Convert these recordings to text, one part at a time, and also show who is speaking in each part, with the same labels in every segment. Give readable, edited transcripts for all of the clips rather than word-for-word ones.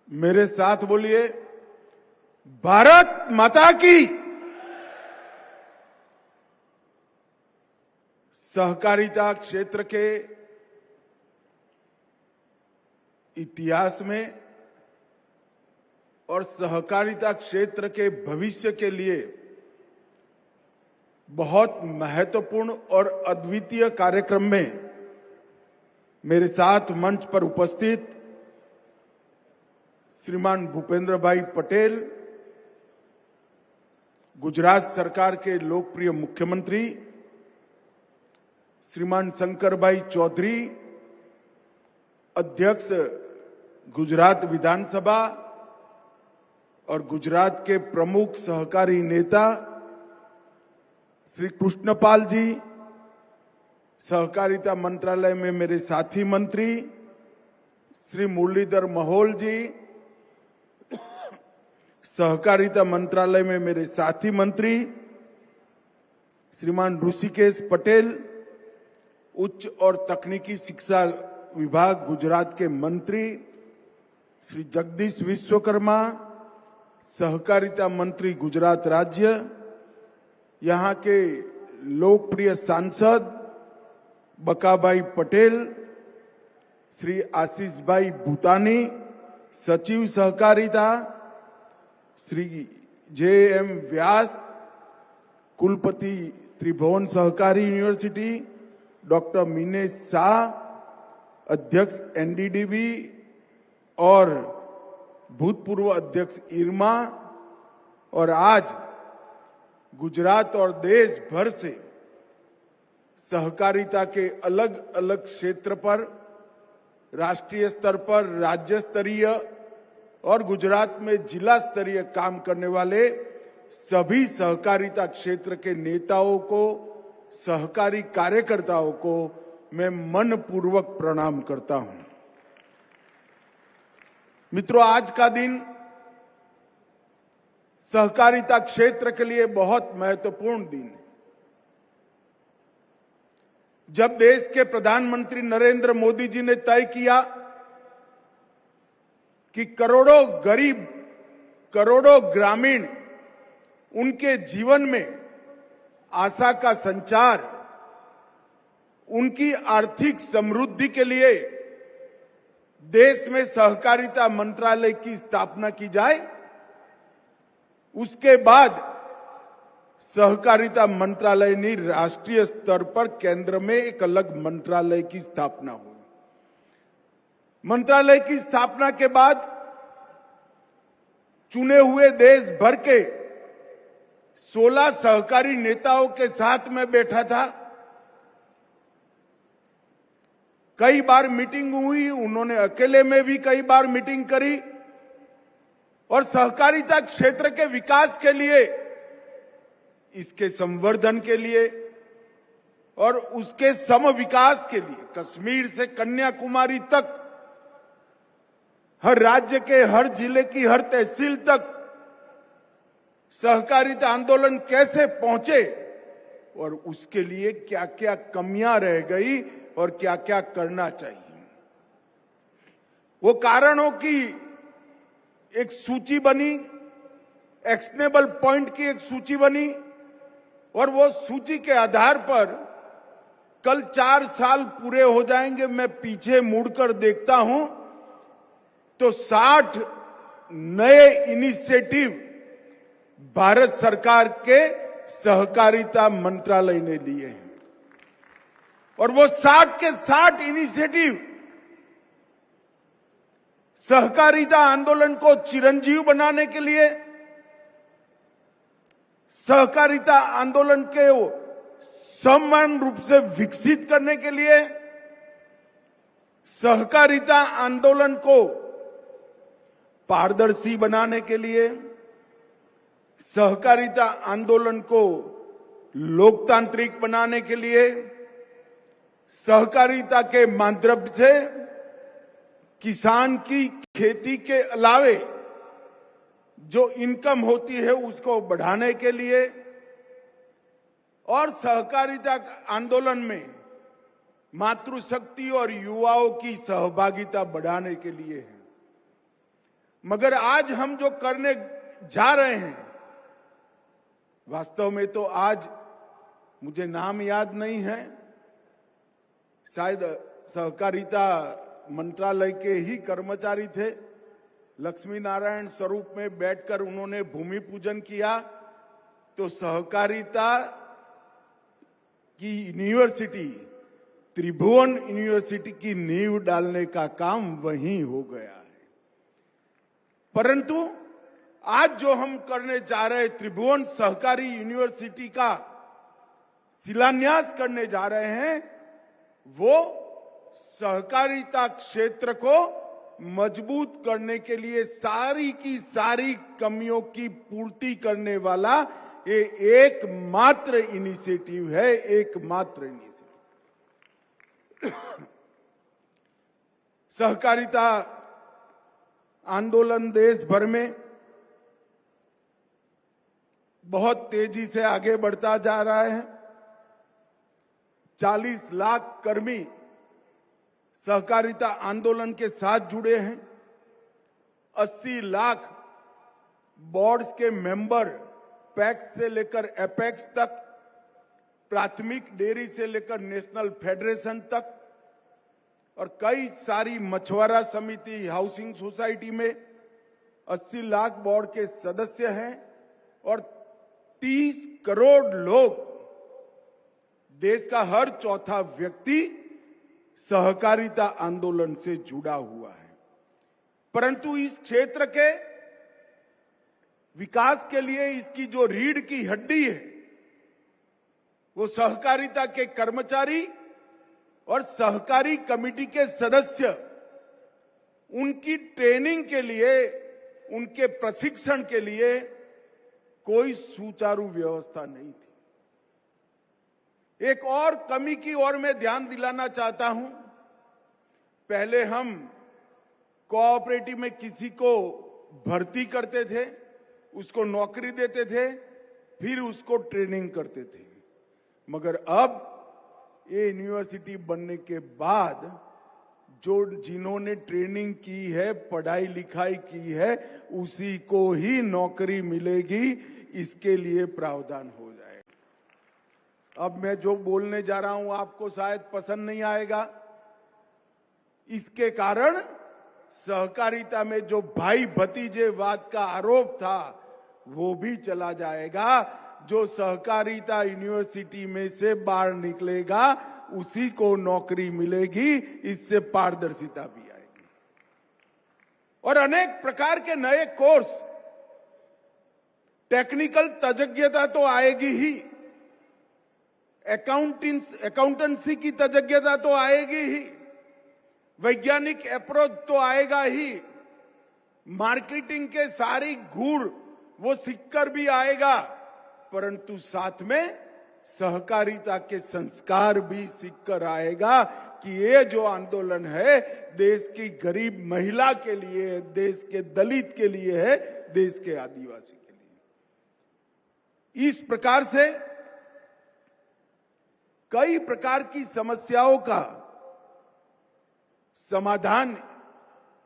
Speaker 1: मेरे साथ बोलिए, भारत माता की। सहकारिता क्षेत्र के इतिहास में और सहकारिता क्षेत्र के भविष्य के लिए बहुत महत्वपूर्ण और अद्वितीय कार्यक्रम में मेरे साथ मंच पर उपस्थित श्रीमान भूपेंद्र भाई पटेल, गुजरात सरकार के लोकप्रिय मुख्यमंत्री, श्रीमान शंकर भाई चौधरी, अध्यक्ष गुजरात विधानसभा और गुजरात के प्रमुख सहकारी नेता श्री कृष्णपाल जी, सहकारिता मंत्रालय में मेरे साथी मंत्री श्री मुरलीधर महल जी, सहकारिता मंत्रालय में मेरे साथी मंत्री श्रीमान ऋषिकेश पटेल, उच्च और तकनीकी शिक्षा विभाग गुजरात के मंत्री श्री जगदीश विश्वकर्मा, सहकारिता मंत्री गुजरात राज्य, यहां के लोकप्रिय सांसद बकाभाई पटेल, श्री आशीष भाई भूतानी, सचिव सहकारिता श्री JM व्यास, कुलपति त्रिभुवन सहकारी यूनिवर्सिटी डॉक्टर मीनेश शाह, अध्यक्ष NDDB और भूतपूर्व अध्यक्ष इरमा, और आज गुजरात और देश भर से सहकारिता के अलग अलग क्षेत्र पर, राष्ट्रीय स्तर पर, राज्य स्तरीय और गुजरात में जिला स्तरीय काम करने वाले सभी सहकारिता क्षेत्र के नेताओं को, सहकारी कार्यकर्ताओं को मैं मनपूर्वक प्रणाम करता हूं। मित्रों, आज का दिन सहकारिता क्षेत्र के लिए बहुत महत्वपूर्ण दिन है। जब देश के प्रधानमंत्री नरेंद्र मोदी जी ने तय किया कि करोड़ों गरीब, करोड़ों ग्रामीण, उनके जीवन में आशा का संचार, उनकी आर्थिक समृद्धि के लिए देश में सहकारिता मंत्रालय की स्थापना की जाए, उसके बाद सहकारिता मंत्रालय ने राष्ट्रीय स्तर पर केंद्र में एक अलग मंत्रालय की स्थापना हुई। मंत्रालय की स्थापना के बाद चुने हुए देश भर के 16 सहकारी नेताओं के साथ मैं बैठा था। कई बार मीटिंग हुई, उन्होंने अकेले में भी कई बार मीटिंग करी और सहकारिता क्षेत्र के विकास के लिए, इसके संवर्धन के लिए और उसके सम विकास के लिए कश्मीर से कन्याकुमारी तक, हर राज्य के हर जिले की हर तहसील तक सहकारिता आंदोलन कैसे पहुंचे और उसके लिए क्या क्या कमियां रह गई और क्या क्या करना चाहिए, वो कारणों की एक सूची बनी, एक्शनेबल पॉइंट की एक सूची बनी और वो सूची के आधार पर कल 4 साल पूरे हो जाएंगे। मैं पीछे मुड़कर देखता हूं तो 60 नए इनिशिएटिव भारत सरकार के सहकारिता मंत्रालय ने लिए हैं और वो 60 के 60 इनिशिएटिव सहकारिता आंदोलन को चिरंजीव बनाने के लिए, सहकारिता आंदोलन के समान रूप से विकसित करने के लिए, सहकारिता आंदोलन को पारदर्शी बनाने के लिए, सहकारिता आंदोलन को लोकतांत्रिक बनाने के लिए, सहकारिता के माध्यम से किसान की खेती के अलावे जो इनकम होती है उसको बढ़ाने के लिए और सहकारिता आंदोलन में मातृशक्ति और युवाओं की सहभागिता बढ़ाने के लिए है। मगर आज हम जो करने जा रहे हैं, वास्तव में तो आज मुझे नाम याद नहीं है, शायद सहकारिता मंत्रालय के ही कर्मचारी थे, लक्ष्मी नारायण स्वरूप में बैठकर उन्होंने भूमि पूजन किया। तो सहकारिता की यूनिवर्सिटी, त्रिभुवन यूनिवर्सिटी की नींव डालने का काम वहीं हो गया है। परंतु आज जो हम करने जा रहे त्रिभुवन सहकारी यूनिवर्सिटी का शिलान्यास करने जा रहे हैं, वो सहकारिता क्षेत्र को मजबूत करने के लिए सारी की सारी कमियों की पूर्ति करने वाला ये एकमात्र इनिशिएटिव है, एकमात्र इनिशिएटिव। सहकारिता आंदोलन देश भर में बहुत तेजी से आगे बढ़ता जा रहा है। 40 लाख कर्मी सहकारिता आंदोलन के साथ जुड़े हैं। 80 लाख बोर्ड्स के मेंबर, पैक्स से लेकर एपेक्स तक, प्राथमिक डेयरी से लेकर नेशनल फेडरेशन तक, और कई सारी मछुआरा समिति, हाउसिंग सोसाइटी में 80 लाख बोर्ड के सदस्य हैं और 30 करोड़ लोग, देश का हर चौथा व्यक्ति सहकारिता आंदोलन से जुड़ा हुआ है। परंतु इस क्षेत्र के विकास के लिए इसकी जो रीढ़ की हड्डी है, वो सहकारिता के कर्मचारी और सहकारी कमेटी के सदस्य, उनकी ट्रेनिंग के लिए, उनके प्रशिक्षण के लिए कोई सुचारू व्यवस्था नहीं थी। एक और कमी की ओर मैं ध्यान दिलाना चाहता हूं। पहले हम कोऑपरेटिव में किसी को भर्ती करते थे, उसको नौकरी देते थे, फिर उसको ट्रेनिंग करते थे। मगर अब ये यूनिवर्सिटी बनने के बाद जिन्होंने ट्रेनिंग की है, पढ़ाई लिखाई की है, उसी को ही नौकरी मिलेगी, इसके लिए प्रावधान हो जाए। अब मैं जो बोलने जा रहा हूं आपको शायद पसंद नहीं आएगा। इसके कारण सहकारिता में जो भाई भतीजेवाद का आरोप था वो भी चला जाएगा। जो सहकारिता यूनिवर्सिटी में से बाहर निकलेगा उसी को नौकरी मिलेगी, इससे पारदर्शिता भी आएगी। और अनेक प्रकार के नए कोर्स, टेक्निकल तज्ञता तो आएगी ही, अकाउंटेंसी की तज्ञता तो आएगी ही, वैज्ञानिक अप्रोच तो आएगा ही, मार्केटिंग के सारी गुण वो सीखकर भी आएगा, परंतु साथ में सहकारिता के संस्कार भी सीखकर आएगा कि ये जो आंदोलन है देश की गरीब महिला के लिए है, देश के दलित के लिए है, देश के आदिवासी के लिए। इस प्रकार से कई प्रकार की समस्याओं का समाधान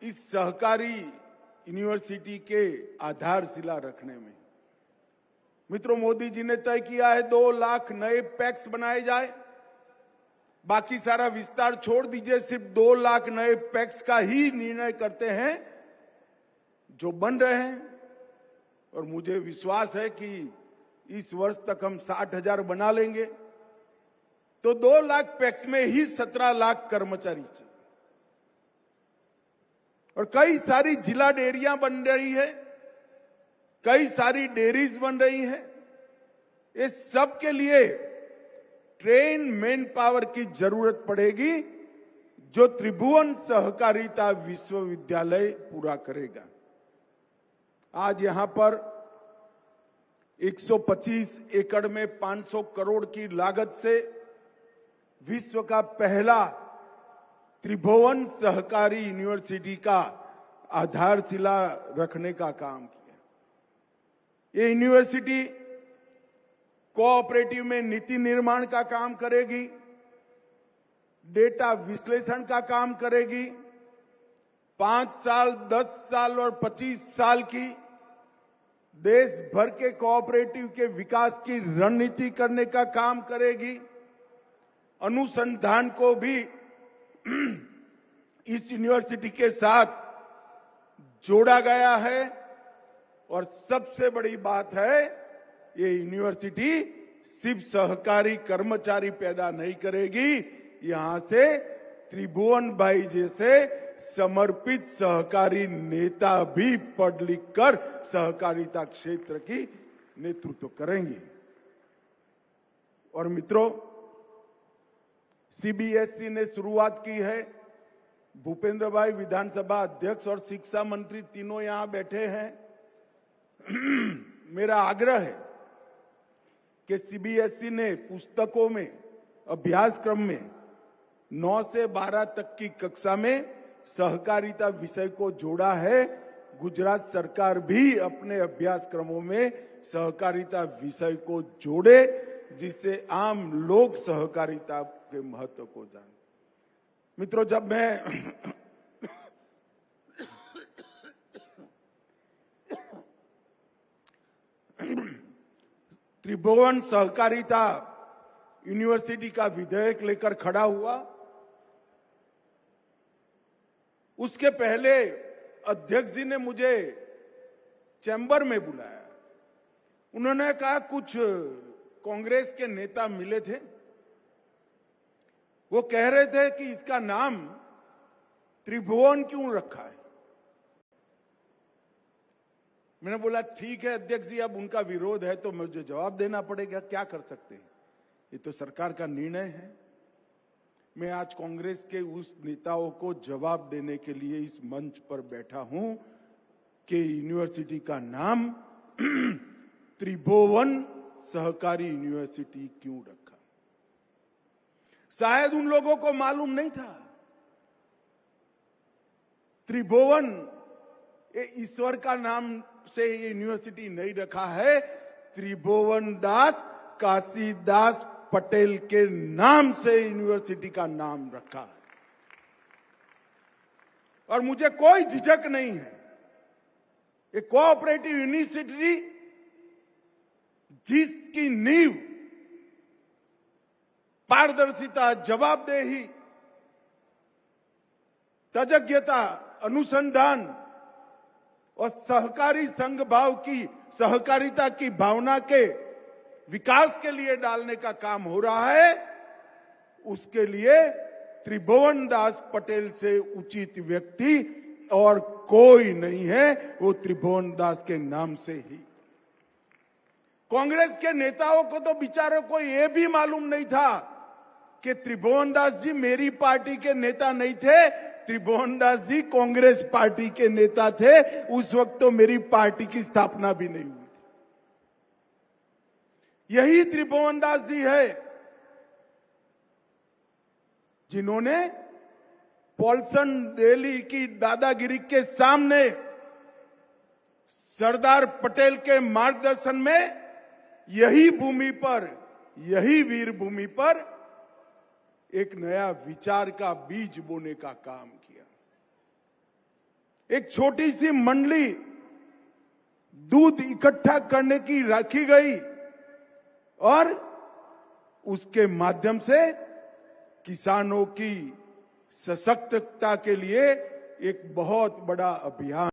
Speaker 1: इस सहकारी यूनिवर्सिटी के आधारशिला रखने में। मित्रों, मोदी जी ने तय किया है 2 लाख नए पैक्स बनाए जाए। बाकी सारा विस्तार छोड़ दीजिए, सिर्फ 2 लाख नए पैक्स का ही निर्णय करते हैं जो बन रहे हैं। और मुझे विश्वास है कि इस वर्ष तक हम 60,000 बना लेंगे, तो 2 लाख पैक्स में ही 17 लाख कर्मचारी चाहिए। और कई सारी जिला डेयरियां बन रही है, कई सारी डेयरीज बन रही हैं। इस सब के लिए ट्रेन मैन पावर की जरूरत पड़ेगी, जो त्रिभुवन सहकारिता विश्वविद्यालय पूरा करेगा। आज यहां पर 125 एकड़ में 500 करोड़ की लागत से विश्व का पहला त्रिभुवन सहकारी यूनिवर्सिटी का आधारशिला रखने का काम किया। ये यूनिवर्सिटी कोऑपरेटिव में नीति निर्माण का काम करेगी, डेटा विश्लेषण का काम करेगी, 5 साल, 10 साल और 25 साल की देश भर के कोऑपरेटिव के विकास की रणनीति करने का काम करेगी। अनुसंधान को भी इस यूनिवर्सिटी के साथ जोड़ा गया है और सबसे बड़ी बात है, ये यूनिवर्सिटी सिर्फ सहकारी कर्मचारी पैदा नहीं करेगी, यहां से त्रिभुवन भाई जैसे समर्पित सहकारी नेता भी पढ़ लिख कर सहकारिता क्षेत्र की नेतृत्व करेंगे। और मित्रों, सीबीएसई ने शुरुआत की है। भूपेंद्र भाई विधानसभा अध्यक्ष और शिक्षा मंत्री तीनों यहां बैठे हैं। मेरा आग्रह है कि सीबीएसई ने पुस्तकों में, अभ्यासक्रम में 9 से 12 तक की कक्षा में सहकारिता विषय को जोड़ा है। गुजरात सरकार भी अपने अभ्यासक्रमों में सहकारिता विषय को जोड़े, जिससे आम लोग सहकारिता के महत्व को जाने। मित्रों, जब मैं त्रिभुवन सहकारिता यूनिवर्सिटी का विधेयक लेकर खड़ा हुआ, उसके पहले अध्यक्ष जी ने मुझे चैम्बर में बुलाया। उन्होंने कहा कुछ कांग्रेस के नेता मिले थे, वो कह रहे थे कि इसका नाम त्रिभुवन क्यों रखा है। मैंने बोला ठीक है अध्यक्ष जी, अब उनका विरोध है तो मुझे जवाब देना पड़ेगा, क्या कर सकते हैं, ये तो सरकार का निर्णय है। मैं आज कांग्रेस के उस नेताओं को जवाब देने के लिए इस मंच पर बैठा हूं कि यूनिवर्सिटी का नाम त्रिभुवन सहकारी यूनिवर्सिटी क्यों रखा। शायद उन लोगों को मालूम नहीं था, त्रिभुवन ये ईश्वर का नाम से ये यूनिवर्सिटी नहीं रखा है, त्रिभुवन दास काशीदास पटेल के नाम से यूनिवर्सिटी का नाम रखा है। और मुझे कोई झिझक नहीं है, ये कोऑपरेटिव यूनिवर्सिटी जिसकी नींव पारदर्शिता, जवाबदेही, तज्ञता, अनुसंधान और सहकारी संघ भाव की, सहकारिता की भावना के विकास के लिए डालने का काम हो रहा है, उसके लिए त्रिभुवन दास पटेल से उचित व्यक्ति और कोई नहीं है, वो त्रिभुवन दास के नाम से ही। कांग्रेस के नेताओं को तो बेचारों को यह भी मालूम नहीं था कि त्रिभुवन दास जी मेरी पार्टी के नेता नहीं थे, त्रिभुवन दास जी कांग्रेस पार्टी के नेता थे। उस वक्त तो मेरी पार्टी की स्थापना भी नहीं हुई थी। यही त्रिभुवन दास जी है जिन्होंने पॉल्सन दिल्ली की दादागिरी के सामने सरदार पटेल के मार्गदर्शन में यही भूमि पर, यही वीर भूमि पर एक नया विचार का बीज बोने का काम किया। एक छोटी सी मंडली दूध इकट्ठा करने की रखी गई और उसके माध्यम से किसानों की सशक्तता के लिए एक बहुत बड़ा अभियान